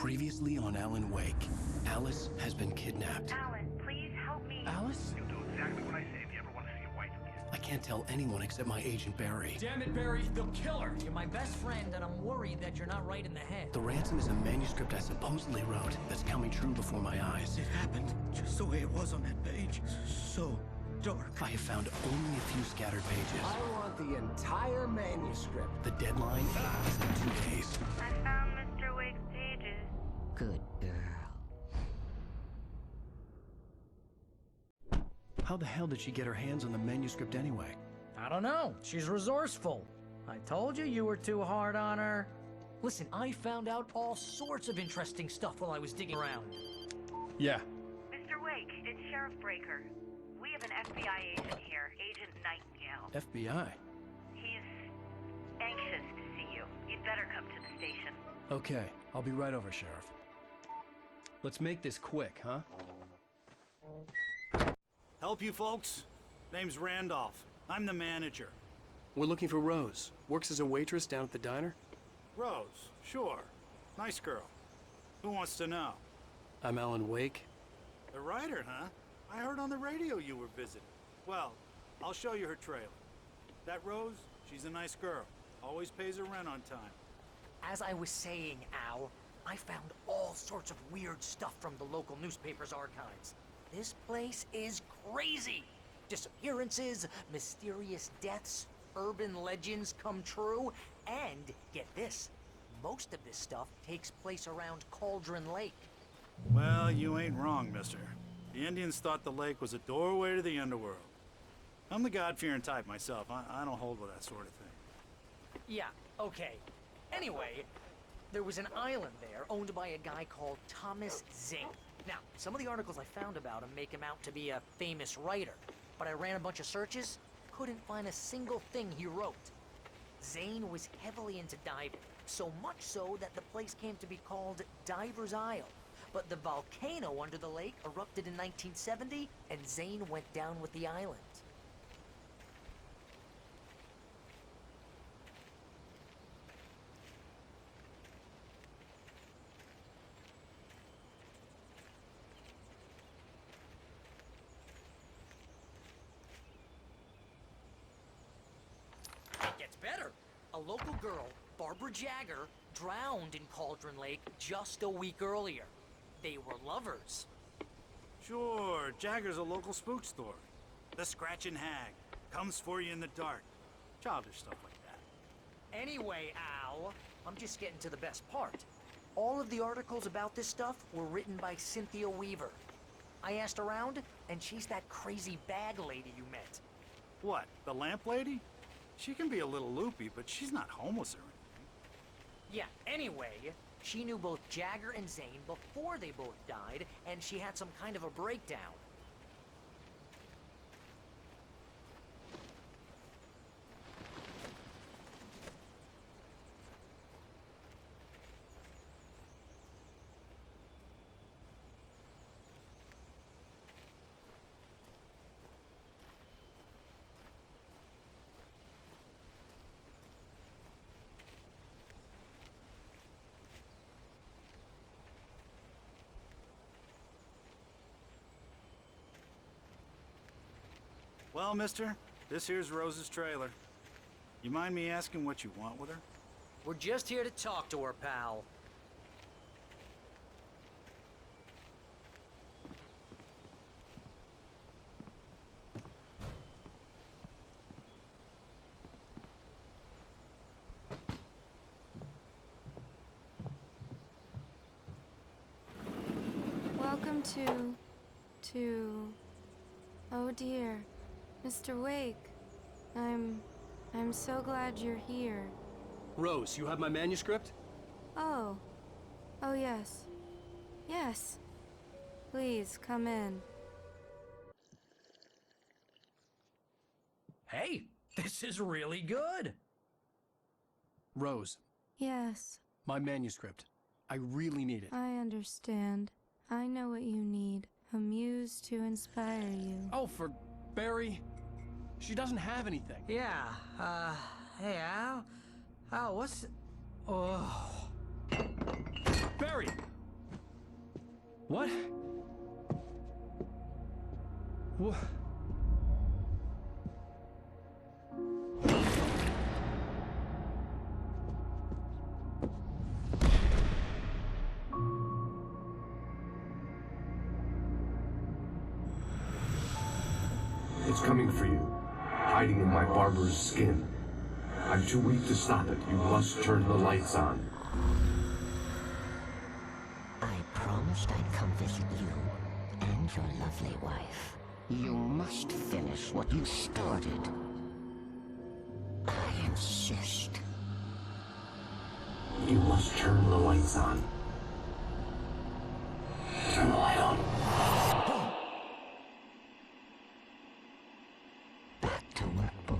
Previously on Alan Wake, Alice has been kidnapped. Alan, please help me. Alice? You'll do exactly what I say if you ever want to see your wife again. I can't tell anyone except my agent Barry. Damn it, Barry, they'll kill her. You're my best friend, and I'm worried that you're not right in the head. The ransom is a manuscript I supposedly wrote that's coming true before my eyes. It happened just the way it was on that page. So dark. I have found only a few scattered pages. I want the entire manuscript. The deadline is in 2 days. I found Mr. Wake's pages. Good girl. How the hell did she get her hands on the manuscript anyway? I don't know. She's resourceful. I told you were too hard on her. Listen, I found out all sorts of interesting stuff while I was digging around. Yeah. Mr. Wake, it's Sheriff Breaker. We have an FBI agent here, Agent Nightingale. FBI? He's anxious to see you. You'd better come to the station. Okay, I'll be right over, Sheriff. Let's make this quick, huh? Help you folks? Name's Randolph. I'm the manager. We're looking for Rose. Works as a waitress down at the diner. Rose, sure. Nice girl. Who wants to know? I'm Alan Wake. The writer, huh? I heard on the radio you were visiting. Well, I'll show you her trailer. That Rose, she's a nice girl. Always pays her rent on time. As I was saying, Al, I found all sorts of weird stuff from the local newspaper's archives. This place is crazy. Disappearances, mysterious deaths, urban legends come true, and get this, most of this stuff takes place around Cauldron Lake. Well, you ain't wrong, mister. The Indians thought the lake was a doorway to the underworld. I'm the God-fearing type myself. I don't hold with that sort of thing. Yeah, okay. Anyway, there was an island there owned by a guy called Thomas Zane. Now, some of the articles I found about him make him out to be a famous writer, but I ran a bunch of searches, couldn't find a single thing he wrote. Zane was heavily into diving, so much so that the place came to be called Diver's Isle. But the volcano under the lake erupted in 1970, and Zane went down with the island. It gets better. A local girl, Barbara Jagger, drowned in Cauldron Lake just a week earlier. They were lovers. Sure, Jagger's a local spook story. The Scratching Hag comes for you in the dark. Childish stuff like that. Anyway, Al, I'm just getting to the best part. All of the articles about this stuff were written by Cynthia Weaver. I asked around, and she's that crazy bag lady you met. What, the lamp lady? She can be a little loopy, but she's not homeless or anything. Yeah, anyway, she knew both Jagger and Zane before they both died, and she had some kind of a breakdown. Well, mister, this here's Rose's trailer. You mind me asking what you want with her? We're just here to talk to her, pal. Welcome to... Oh dear, Mr. Wake. I'm so glad you're here. Rose, you have my manuscript? Oh. Oh yes. Yes. Please, come in. Hey, this is really good. Rose, Yes, my manuscript. I really need it. I understand. I know what you need. A muse to inspire you. Oh, for Barry. She doesn't have anything. Yeah, hey, Al? Al, what's... Oh... Barry! What? What? It's coming for you, hiding in my barber's skin. I'm too weak to stop it. You must turn the lights on. I promised I'd come visit you and your lovely wife. You must finish what you started. I insist. You must turn the lights on. Turn the light on. Back to work, boy.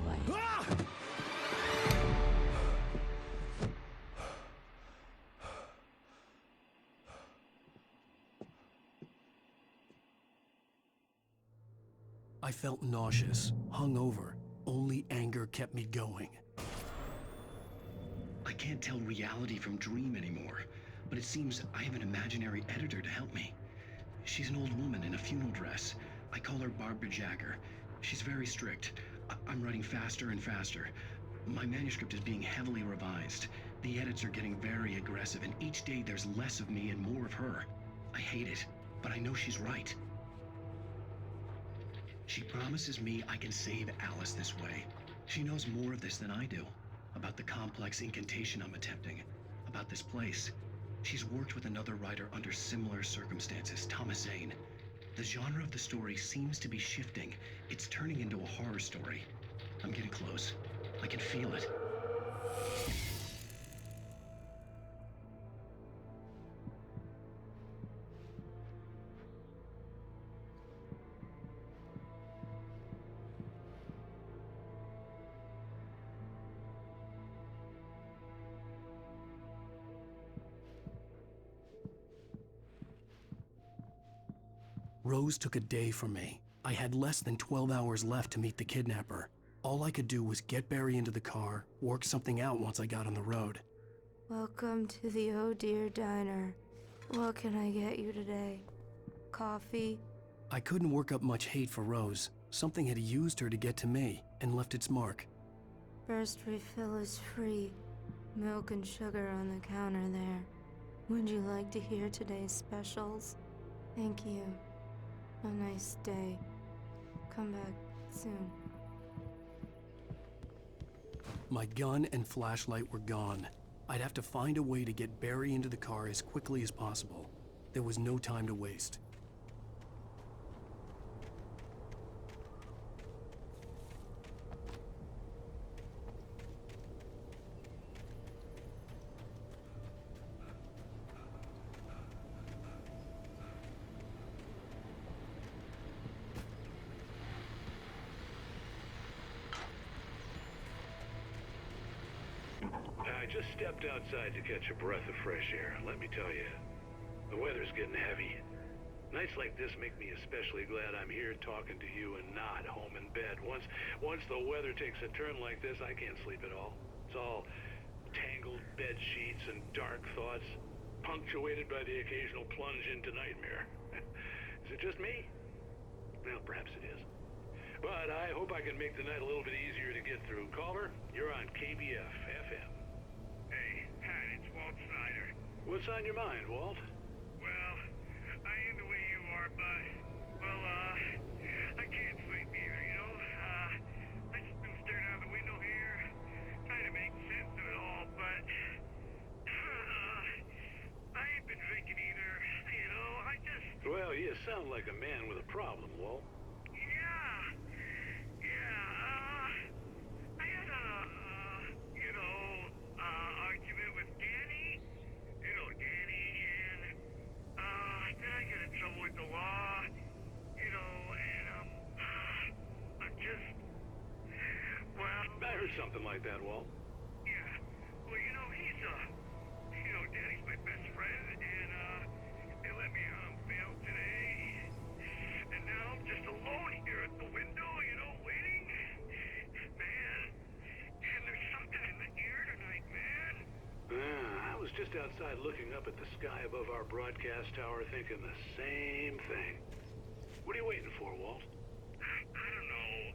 I felt nauseous, hungover. Only anger kept me going. I can't tell reality from dream anymore, but it seems I have an imaginary editor to help me. She's an old woman in a funeral dress. I call her Barbara Jagger. She's very strict. I'm writing faster and faster. My manuscript is being heavily revised. The edits are getting very aggressive, and each day there's less of me and more of her. I hate it, but I know she's right. She promises me I can save Alice this way. She knows more of this than I do. About the complex incantation I'm attempting. About this place. She's worked with another writer under similar circumstances, Thomas Zane. The genre of the story seems to be shifting. It's turning into a horror story. I'm getting close. I can feel it. Rose took a day from me. I had less than 12 hours left to meet the kidnapper. All I could do was get Barry into the car, work something out once I got on the road. Welcome to the Oh Dear Diner. What can I get you today? Coffee? I couldn't work up much hate for Rose. Something had used her to get to me and left its mark. First refill is free. Milk and sugar on the counter there. Would you like to hear today's specials? Thank you. A nice day. Come back soon. My gun and flashlight were gone. I'd have to find a way to get Barry into the car as quickly as possible. There was no time to waste. I just stepped outside to catch a breath of fresh air. Let me tell you, the weather's getting heavy. Nights like this make me especially glad I'm here talking to you and not home in bed. Once the weather takes a turn like this, I can't sleep at all. It's all tangled bed sheets and dark thoughts, punctuated by the occasional plunge into nightmare. Is it just me? Well, perhaps it is. But I hope I can make the night a little bit easier to get through. Caller, you're on KBF FM. Hey, Pat, it's Walt Snyder. What's on your mind, Walt? Well, I ain't the way you are, but, well, I can't sleep either, you know? I just been staring out the window here, trying to make sense of it all, but, I ain't been drinking either, you know? Well, you sound like a man with a problem, Walt. I had a, argument with Danny. You know Danny, and, then I get in trouble with the law, you know, and, I'm just, well... I heard something like that, Walt. Yeah, well, you know, Danny's my best friend, and, they let me, bail today, and now I'm just alone here at the window, you know, waiting. Man, and there's something in the air tonight, man. I was just outside looking up at the sky above our broadcast tower thinking the same thing. What are you waiting for, Walt? I don't know.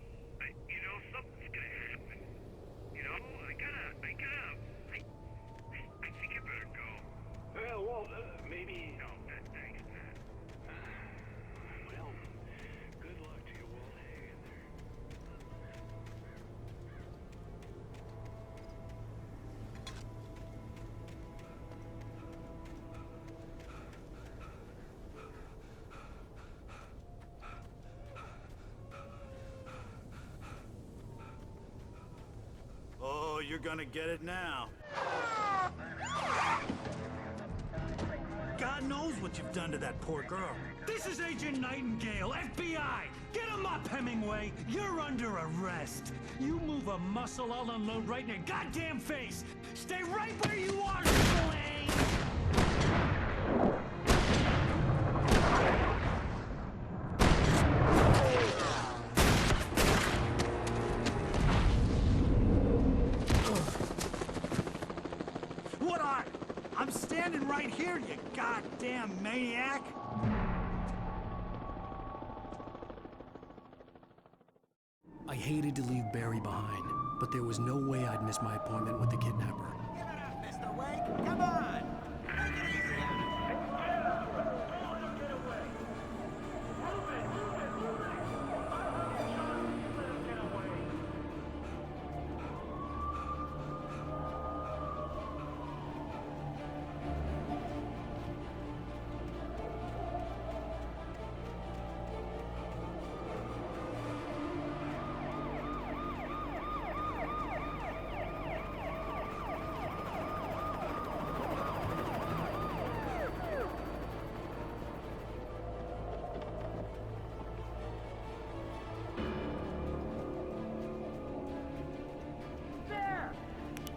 Something's gonna happen. I think I better go. Well, Walt, maybe... No, thanks, Pat. Well, good luck to you, Walt. Hang in there. Oh, you're gonna get it now. God knows what you've done to that poor girl. This is Agent Nightingale, FBI! Get him up, Hemingway! You're under arrest! You move a muscle, I'll unload right in your goddamn face! Stay right where you are, Spillane! What are? I'm standing right here, you goddamn maniac! I hated to leave Barry behind, but there was no way I'd miss my appointment with the kidnapper. Give it up, Mr. Wake! Come on! Make it easy on him!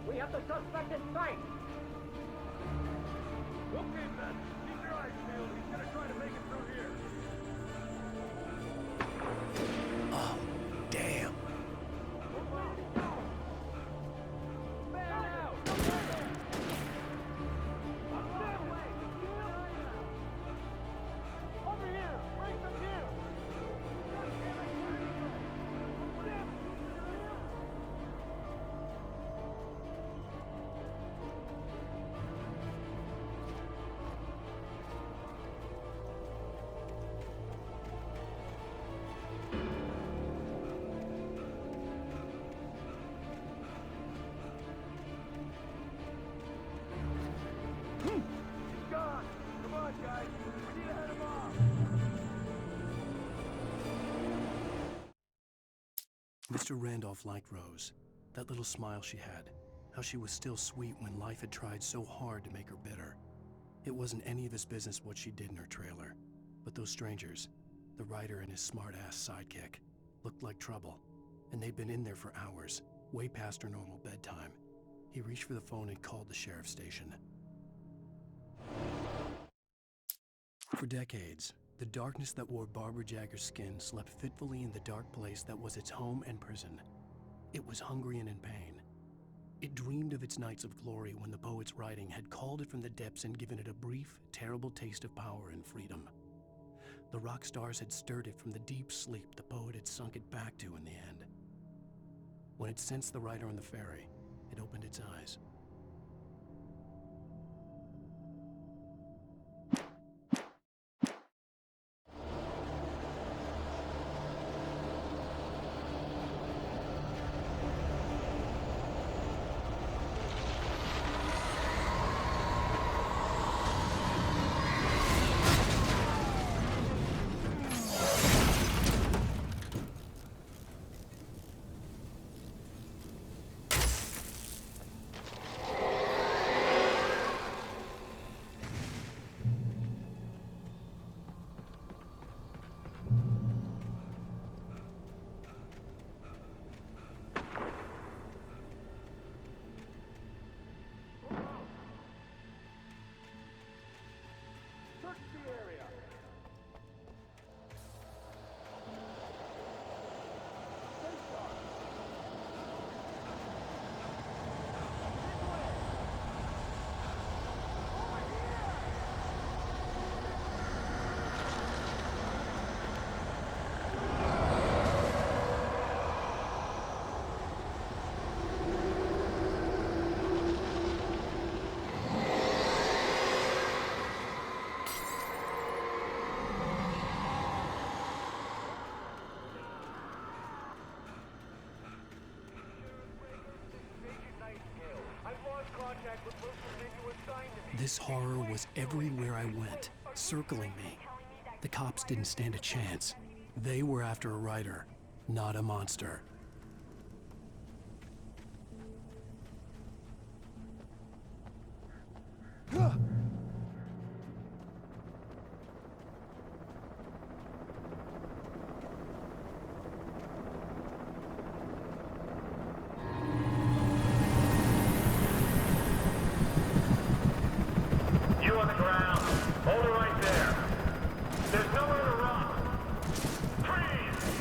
We have the suspect in sight! Okay, Ben. Keep your eyes peeled. He's gonna try to make it through here. Oh, damn. Over here! Bring them here! He's gone! Come on, guys! We need to head him off! Mr. Randolph liked Rose. That little smile she had. How she was still sweet when life had tried so hard to make her bitter. It wasn't any of his business what she did in her trailer. But those strangers, the writer and his smart-ass sidekick, looked like trouble. And they'd been in there for hours, way past her normal bedtime. He reached for the phone and called the sheriff's station. For decades, the darkness that wore Barbara Jagger's skin slept fitfully in the dark place that was its home and prison. It was hungry and in pain. It dreamed of its nights of glory when the poet's writing had called it from the depths and given it a brief, terrible taste of power and freedom. The rock stars had stirred it from the deep sleep the poet had sunk it back to in the end. When it sensed the writer on the ferry, it opened its eyes. Search the area! This horror was everywhere I went, circling me. The cops didn't stand a chance. They were after a writer, not a monster. You on the ground. Hold it right there. There's nowhere to run. Freeze!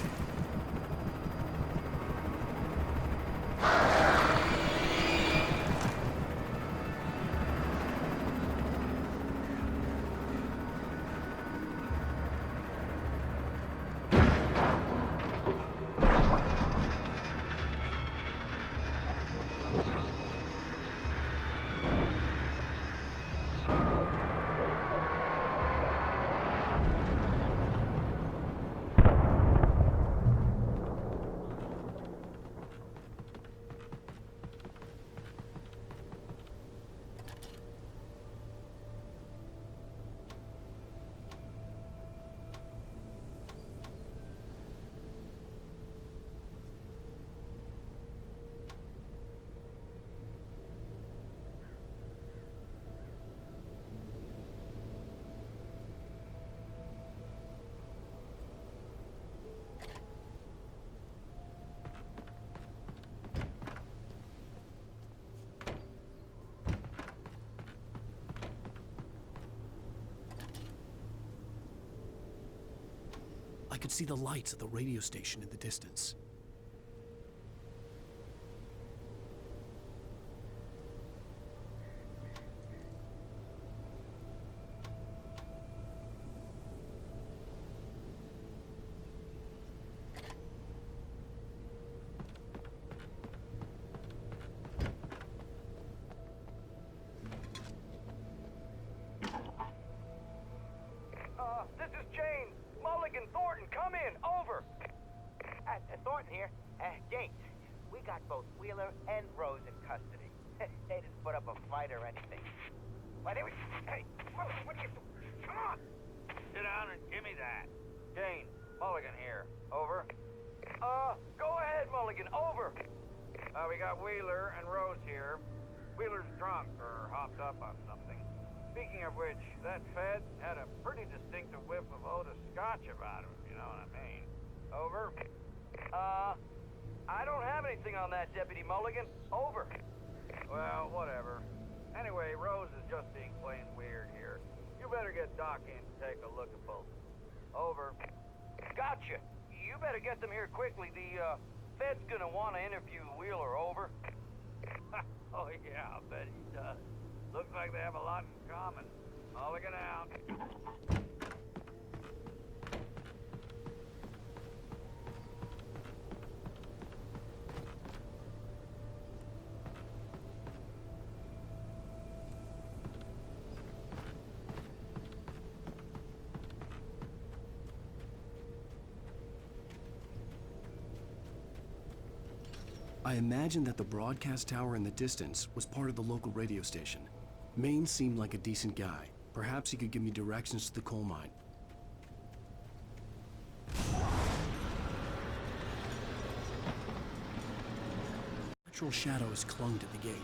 I could see the lights of the radio station in the distance. This is James. Mulligan, Thornton, come in. Over. Thornton here. James, we got both Wheeler and Rose in custody. They didn't put up a fight or anything. Why, they were... Hey, what are you... Come on! Sit down and give me that. Jane, Mulligan here. Over. Go ahead, Mulligan. Over. We got Wheeler and Rose here. Wheeler's drunk or hopped up on something. Speaking of which, that Fed had a pretty distinctive whiff of Otis Scotch about him, if you know what I mean. Over. I don't have anything on that, Deputy Mulligan. Over. Well, whatever. Anyway, Rose is just being plain weird here. You better get Doc in to take a look at both. Over. Gotcha. You better get them here quickly. The, Fed's gonna want to interview Wheeler. Over. Oh, yeah, I'll bet he does. Looks like they have a lot in common. Mulligan out. I imagined that the broadcast tower in the distance was part of the local radio station. Maine seemed like a decent guy. Perhaps he could give me directions to the coal mine. Natural shadows clung to the gate.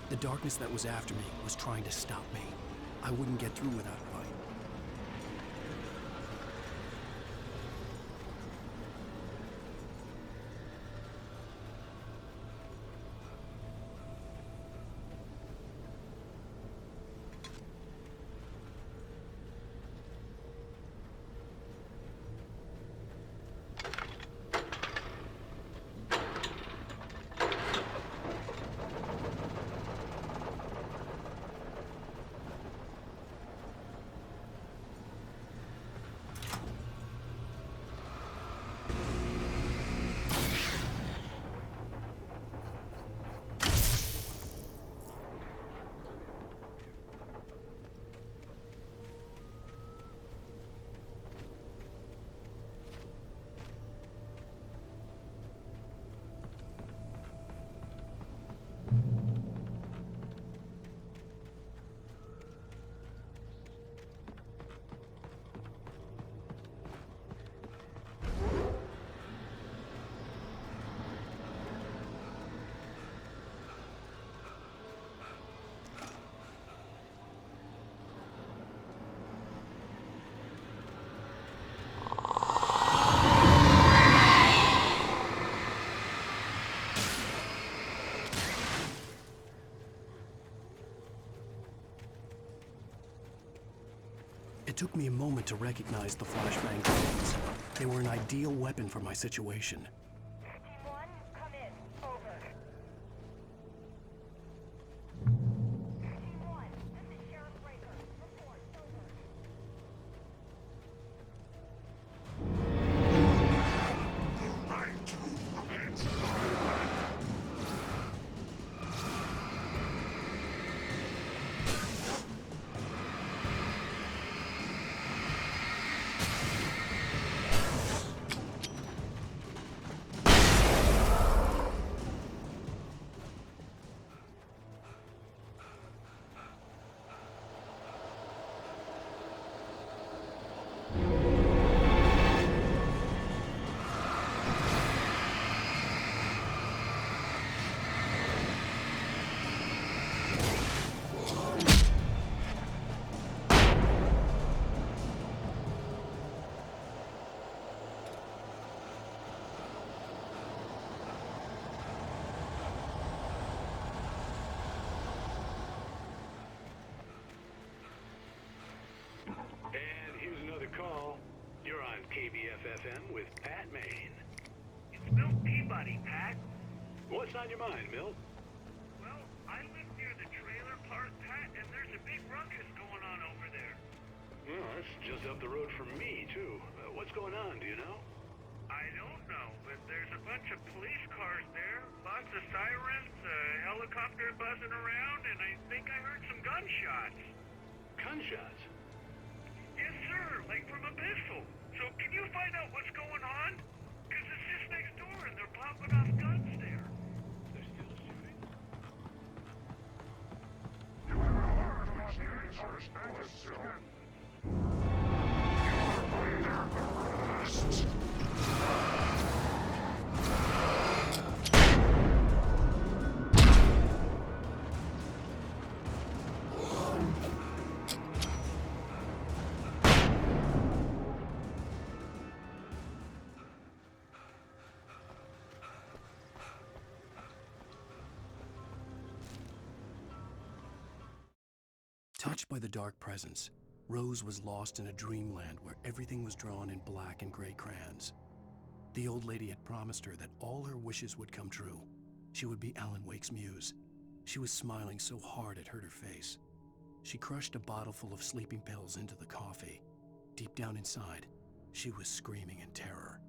The darkness that was after me was trying to stop me. I wouldn't get through without a fight. It took me a moment to recognize the flashbang grenades. They were an ideal weapon for my situation. Team 1, come in. Over. Team 1, this is Sheriff Breaker. Report. Over. And here's another call. You're on KBFFM with Pat Maine. It's Milt Peabody, Pat. What's on your mind, Milt? Well, I live near the trailer park, Pat, and there's a big ruckus going on over there. Well, that's just up the road from me, too. What's going on, do you know? I don't know, but there's a bunch of police cars there, lots of sirens, a helicopter buzzing around, and I think I heard some gunshots. Gunshots? Yes, sir, like from a pistol. So can you find out what's going on? Because it's just next door and they're popping off guns there. They're still shooting? Touched by the dark presence, Rose was lost in a dreamland where everything was drawn in black and gray crayons. The old lady had promised her that all her wishes would come true. She would be Alan Wake's muse. She was smiling so hard it hurt her face. She crushed a bottle full of sleeping pills into the coffee. Deep down inside, she was screaming in terror.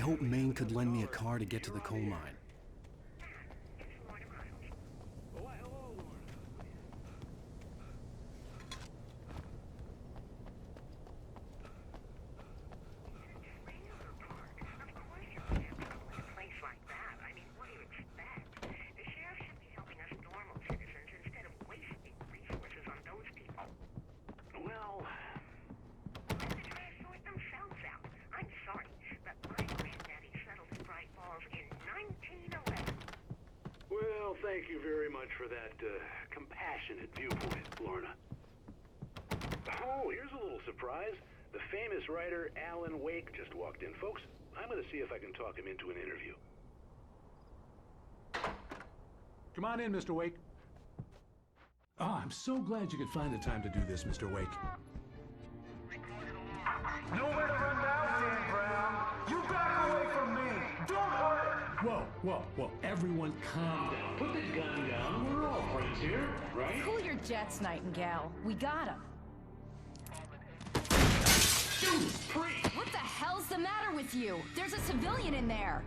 hoped Maine could lend me a car to get to the coal mine. Well, thank you very much for that compassionate viewpoint, Lorna. Oh, here's a little surprise. The famous writer Alan Wake just walked in. Folks, I'm going to see if I can talk him into an interview. Come on in, Mr. Wake. Oh, I'm so glad you could find the time to do this, Mr. Wake. Nowhere to run now, Dan Brown. You back away from me. Don't hurt her. Whoa. Everyone calm down. Put the gun down. We're all friends here, right? Cool your jets, Nightingale. We got him. What the hell's the matter with you? There's a civilian in there.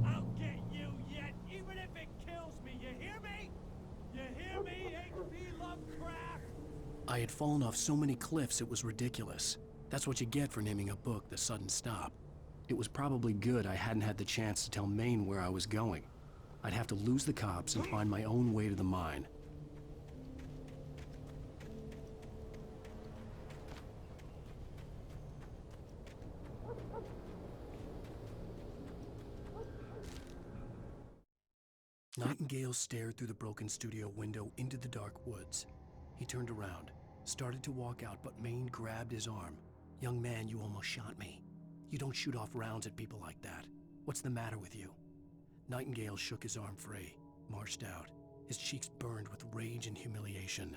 I'll get you yet, even if it kills me. You hear me? You hear me, H.P. Lovecraft? I had fallen off so many cliffs it was ridiculous. That's what you get for naming a book The Sudden Stop. It was probably good I hadn't had the chance to tell Maine where I was going. I'd have to lose the cops and find my own way to the mine. Nightingale stared through the broken studio window into the dark woods. He turned around, started to walk out, but Maine grabbed his arm. "Young man, you almost shot me. You don't shoot off rounds at people like that. What's the matter with you?" Nightingale shook his arm free, marched out. His cheeks burned with rage and humiliation.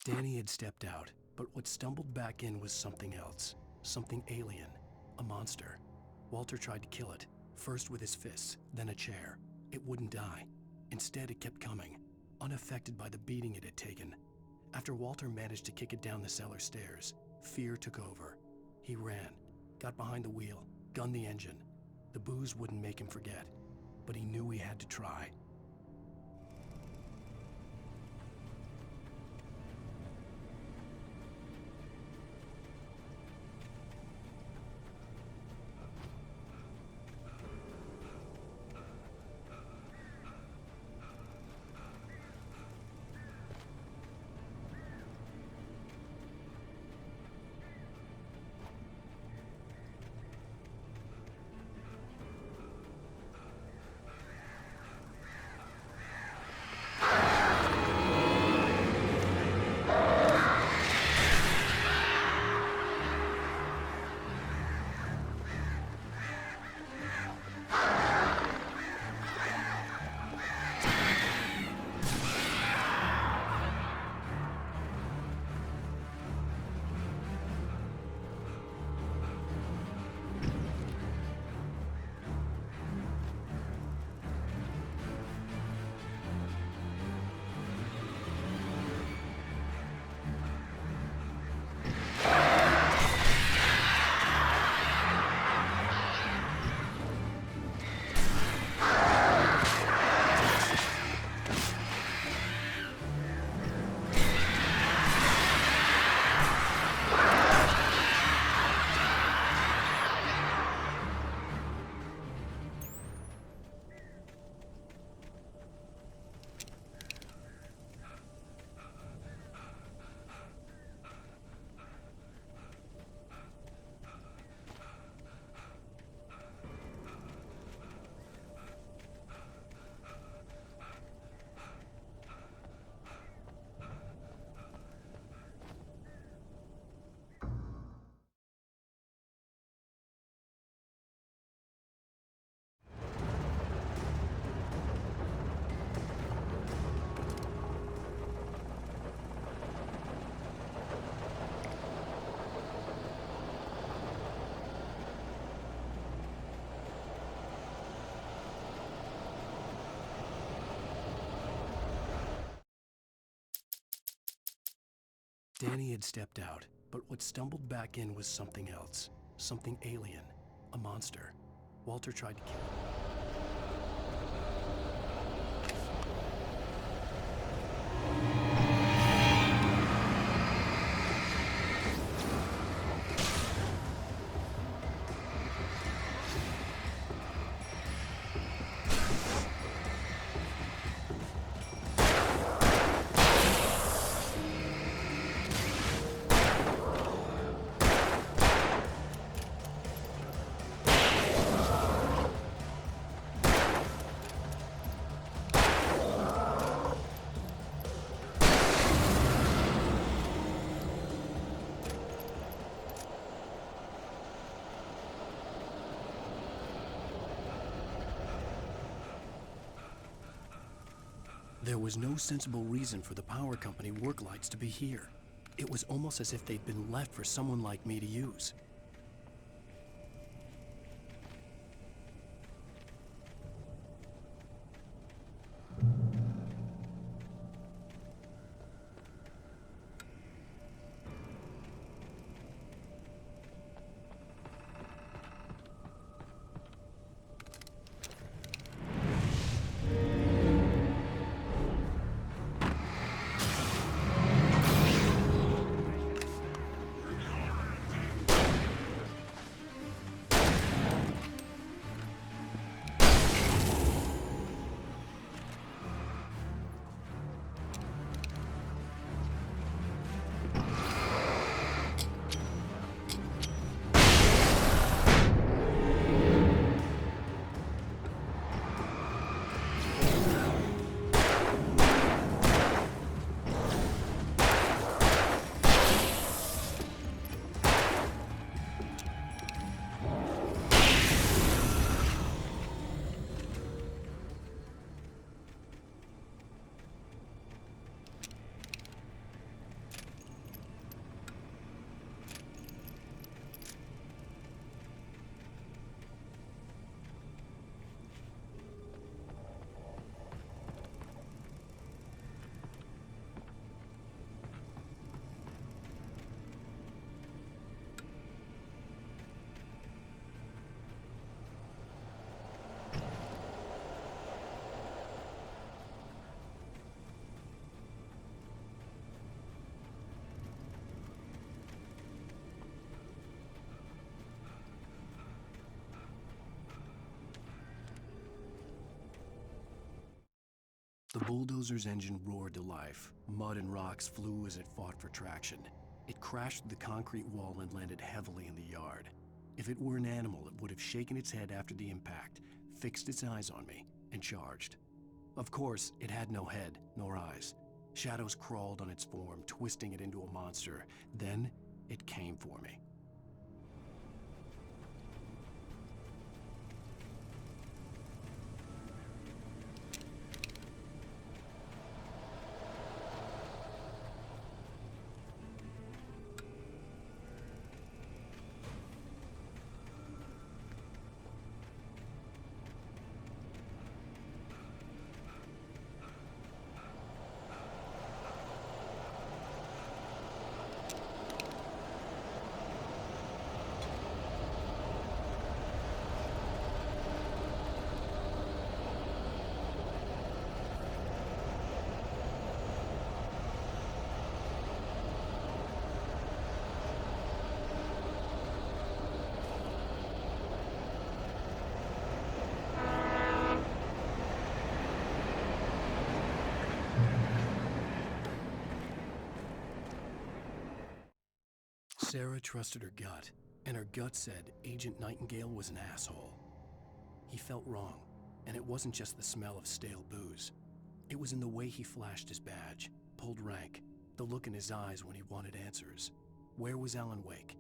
Danny had stepped out, but what stumbled back in was something else. Something alien. A monster. Walter tried to kill it, first with his fists, then a chair. It wouldn't die. Instead, it kept coming, unaffected by the beating it had taken. After Walter managed to kick it down the cellar stairs, fear took over. He ran, got behind the wheel, gunned the engine. The booze wouldn't make him forget, but he knew he had to try. Danny had stepped out, but what stumbled back in was something else. Something alien. A monster. Walter tried to kill it. There was no sensible reason for the power company work lights to be here. It was almost as if they'd been left for someone like me to use. The bulldozer's engine roared to life. Mud and rocks flew as it fought for traction. It crashed through the concrete wall and landed heavily in the yard. If it were an animal, it would have shaken its head after the impact, fixed its eyes on me, and charged. Of course, it had no head, nor eyes. Shadows crawled on its form, twisting it into a monster. Then, it came for me. Sarah trusted her gut, and her gut said Agent Nightingale was an asshole. He felt wrong, and it wasn't just the smell of stale booze. It was in the way he flashed his badge, pulled rank, the look in his eyes when he wanted answers. Where was Alan Wake?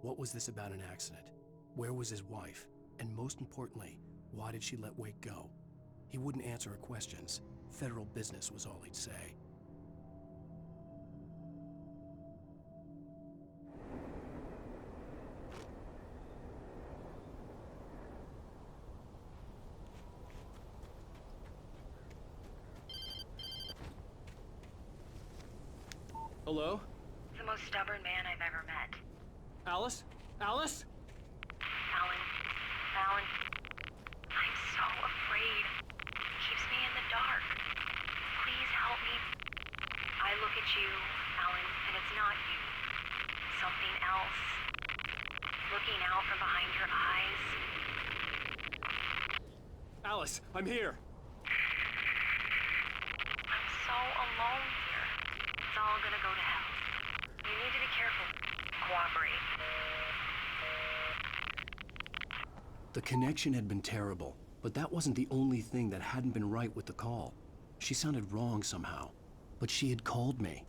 What was this about an accident? Where was his wife? And most importantly, why did she let Wake go? He wouldn't answer her questions. Federal business was all he'd say. Hello? The most stubborn man I've ever met. Alice? Alice? Alan, I'm so afraid. It keeps me in the dark. Please help me. I look at you, Alan, and it's not you. Something else. Looking out from behind your eyes. Alice, I'm here. I'm so alone here. It's all gonna go to hell. You need to be careful. Cooperate. The connection had been terrible, but that wasn't the only thing that hadn't been right with the call. She sounded wrong somehow, but she had called me.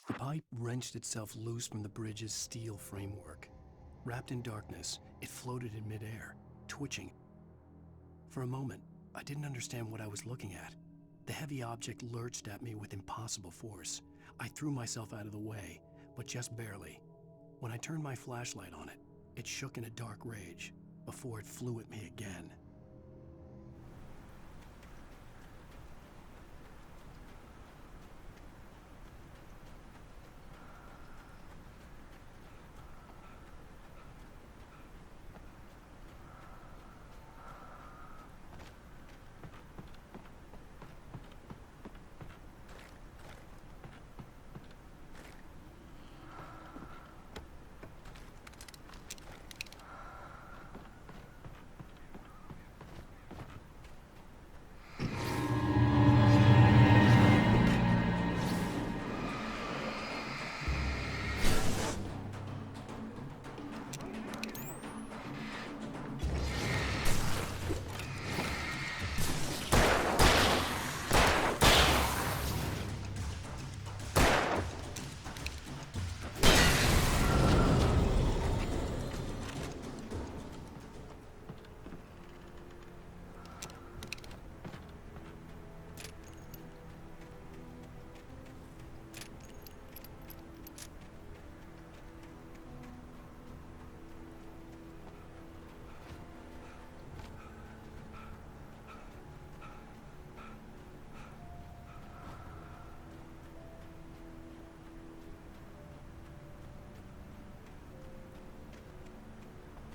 The pipe wrenched itself loose from the bridge's steel framework. Wrapped in darkness, it floated in midair, twitching. For a moment, I didn't understand what I was looking at. The heavy object lurched at me with impossible force. I threw myself out of the way, but just barely. When I turned my flashlight on it, it shook in a dark rage before it flew at me again.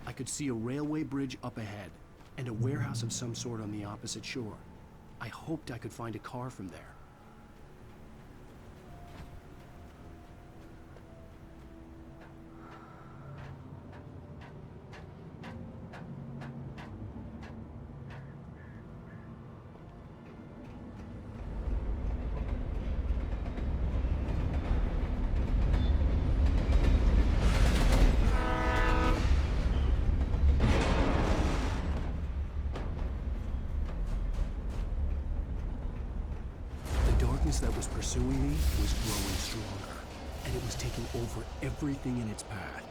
I could see a railway bridge up ahead, and a warehouse of some sort on the opposite shore. I hoped I could find a car from there. pursuing me was growing stronger, and it was taking over everything in its path.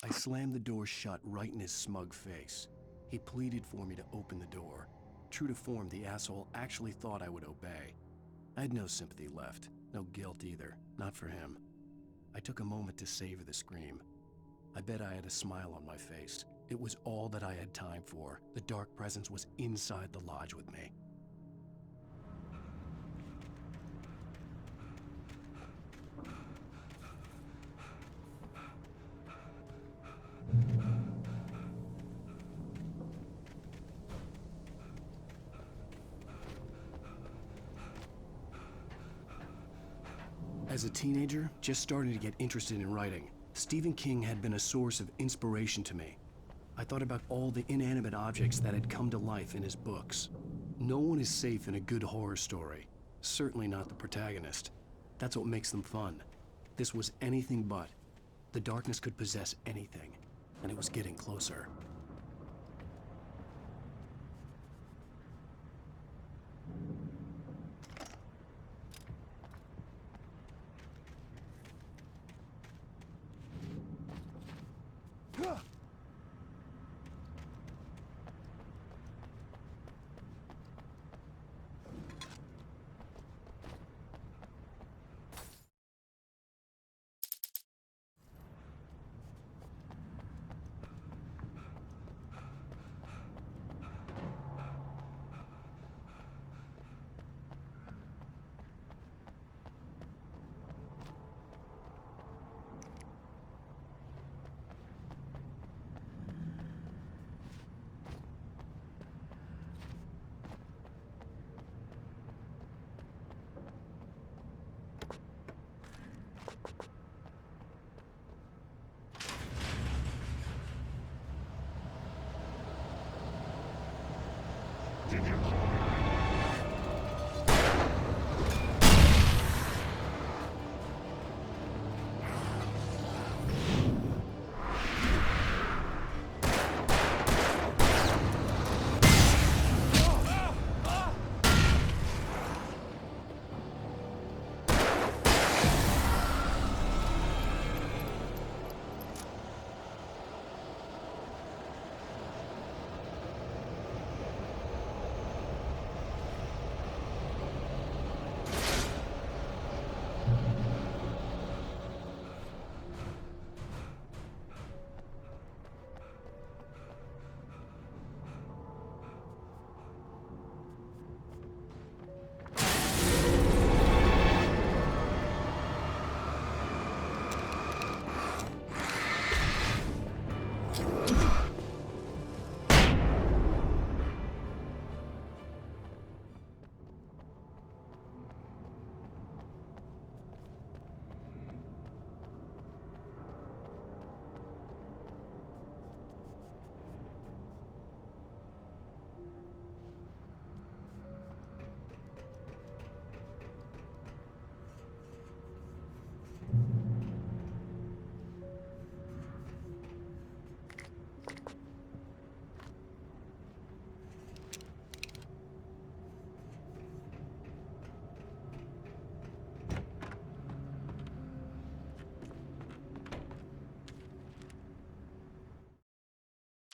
I slammed the door shut right in his smug face. He pleaded for me to open the door. True to form, the asshole actually thought I would obey. I had no sympathy left, no guilt either, not for him. I took a moment to savor the scream. I bet I had a smile on my face. It was all that I had time for. The dark presence was inside the lodge with me. As a teenager, just starting to get interested in writing, Stephen King had been a source of inspiration to me. I thought about all the inanimate objects that had come to life in his books. No one is safe in a good horror story. Certainly not the protagonist. That's what makes them fun. This was anything but. The darkness could possess anything, and it was getting closer.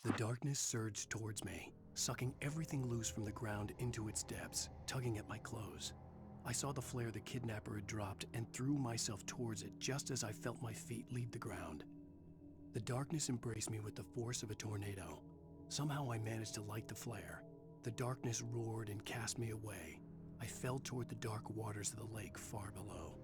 The darkness surged towards me, sucking everything loose from the ground into its depths, tugging at my clothes. I saw the flare the kidnapper had dropped and threw myself towards it just as I felt my feet leave the ground. The darkness embraced me with the force of a tornado. Somehow I managed to light the flare. The darkness roared and cast me away. I fell toward the dark waters of the lake far below.